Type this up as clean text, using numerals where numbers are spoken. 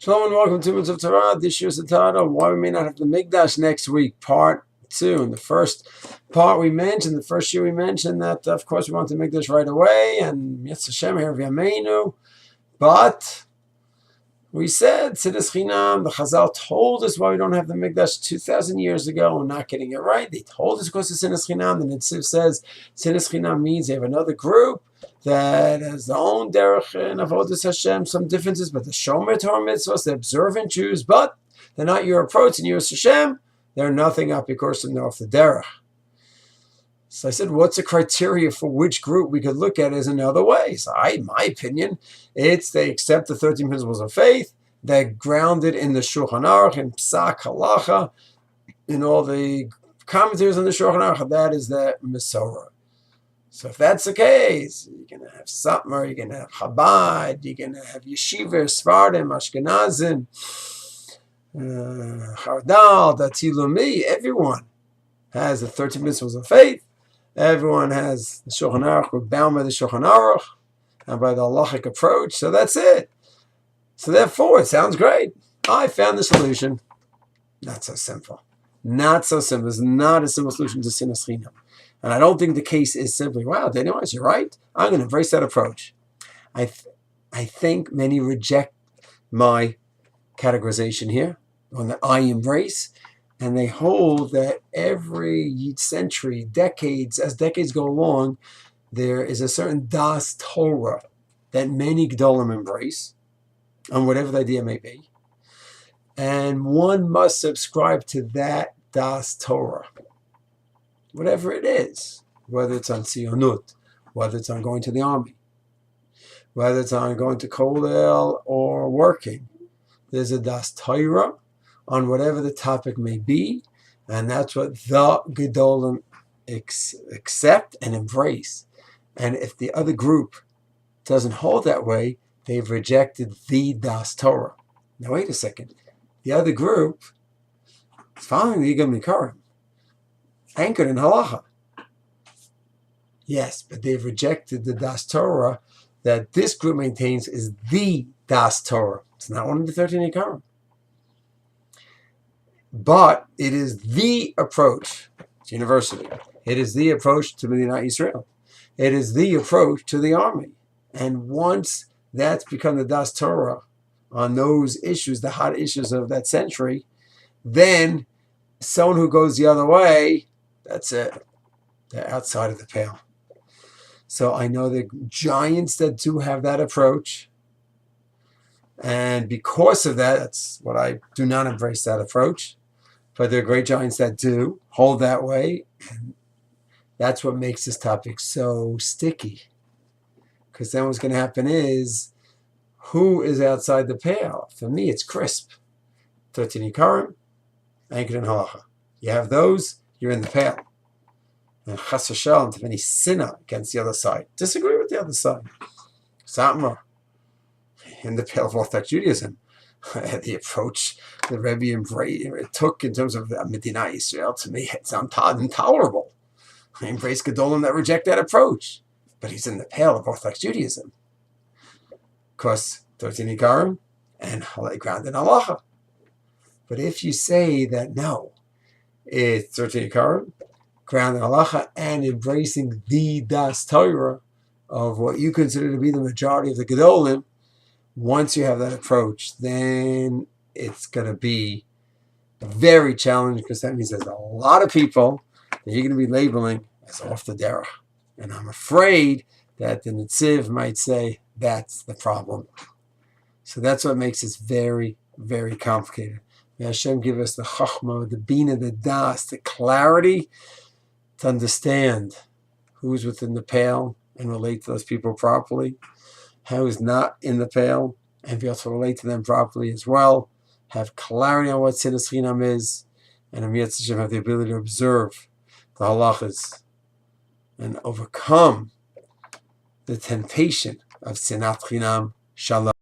Shalom and welcome to Mitzvah of Torah. This year's the title, Why We May Not Have the Mikdash next week, part 2. In the first part the first year we mentioned that, of course, we want to make this right away, and Yetz Hashem, here v'yameinu. But we said, Siddur Chinam, the Chazal told us why we don't have the Mikdash 2,000 years ago. We're not getting it right. They told us because of Siddur Chinam. The Netziv says Siddur Chinam means they have another group that has their own derech and avodas Hashem, some differences, but the Shomer Torah mitzvahs, they're observant Jews, but they're not your approach in Yirus Hashem. They're nothing up because they're off the derech. So I said, what's the criteria for which group we could look at as another way? So in my opinion, it's they accept the 13 principles of faith, they're grounded in the Shulchan Aruch, in Psak, Halacha, in all the commentaries on the Shulchan Aruch, that is the Mesorah. So if that's the case, you're going to have Satmar, you're going to have Chabad, you're going to have Yeshiva, Sfardim, Ashkenazim, Chardal, Datilumi. Everyone has the 13 principles of faith. Everyone has the Shulchan Aruch. We're bound by the Shulchan Aruch and by the halachic approach. So that's it. So therefore, it sounds great. I found the solution. Not so simple. Not so simple. It's not a simple solution to Siddur Chinam. And I don't think the case is simply, wow, Daniel, you're right. I'm going to embrace that approach. I think many reject my categorization here, one that I embrace, and they hold that every century, decades, as decades go along, there is a certain Das Torah that many Gedolim embrace, on whatever the idea may be. And one must subscribe to that Das Torah. Whatever it is, whether it's on Tzionut, whether it's on going to the army, whether it's on going to Kollel or working, there's a Das Torah on whatever the topic may be, and that's what the Gedolim accept and embrace. And if the other group doesn't hold that way, they've rejected the Das Torah. Now wait a second. The other group is following the Yigam Nikarim, anchored in halacha. Yes, but they've rejected the Das Torah that this group maintains is the Das Torah. It's not one of the 13 Ikarim. But it is the approach to university. It is the approach to Medinat Yisrael. It is the approach to the army. And once that's become the Das Torah on those issues, the hot issues of that century, then someone who goes the other way, that's it. They're outside of the pale. So I know the giants that do have that approach. And because of that, that's what I do not embrace that approach. But there are great giants that do hold that way. And that's what makes this topic so sticky. Because then what's going to happen is, who is outside the pale? For me, it's crisp. 13 Ikarim, anchored in halacha. You have those, you're in the pale. And chas v'shalom, to have any sinner against the other side. Disagree with the other side. Satmar, in the pale of Orthodox Judaism. The approach the Rebbe took in terms of Medinat Yisrael, to me, it's intolerable. I embrace Gedolim that reject that approach. But he's in the pale of Orthodox Judaism. Because 13 Ikarim and grounded in halacha. But if you say that no, it's 13 Ikarim, grounded in halacha, and embracing the Das Torah of what you consider to be the majority of the Gedolim, once you have that approach, then it's going to be very challenging, because that means there's a lot of people that you're going to be labeling as off the derech. And I'm afraid that the Netziv might say that's the problem. So that's what makes this very, very complicated. May Hashem give us the chachma, the bina, the das, the clarity to understand who's within the pale and relate to those people properly, who's not in the pale, and be able to relate to them properly as well, have clarity on what Siddur Chinam is, and Amiyat Hashem have the ability to observe the halachas and overcome the temptation of Sinat Chinam. Shalom.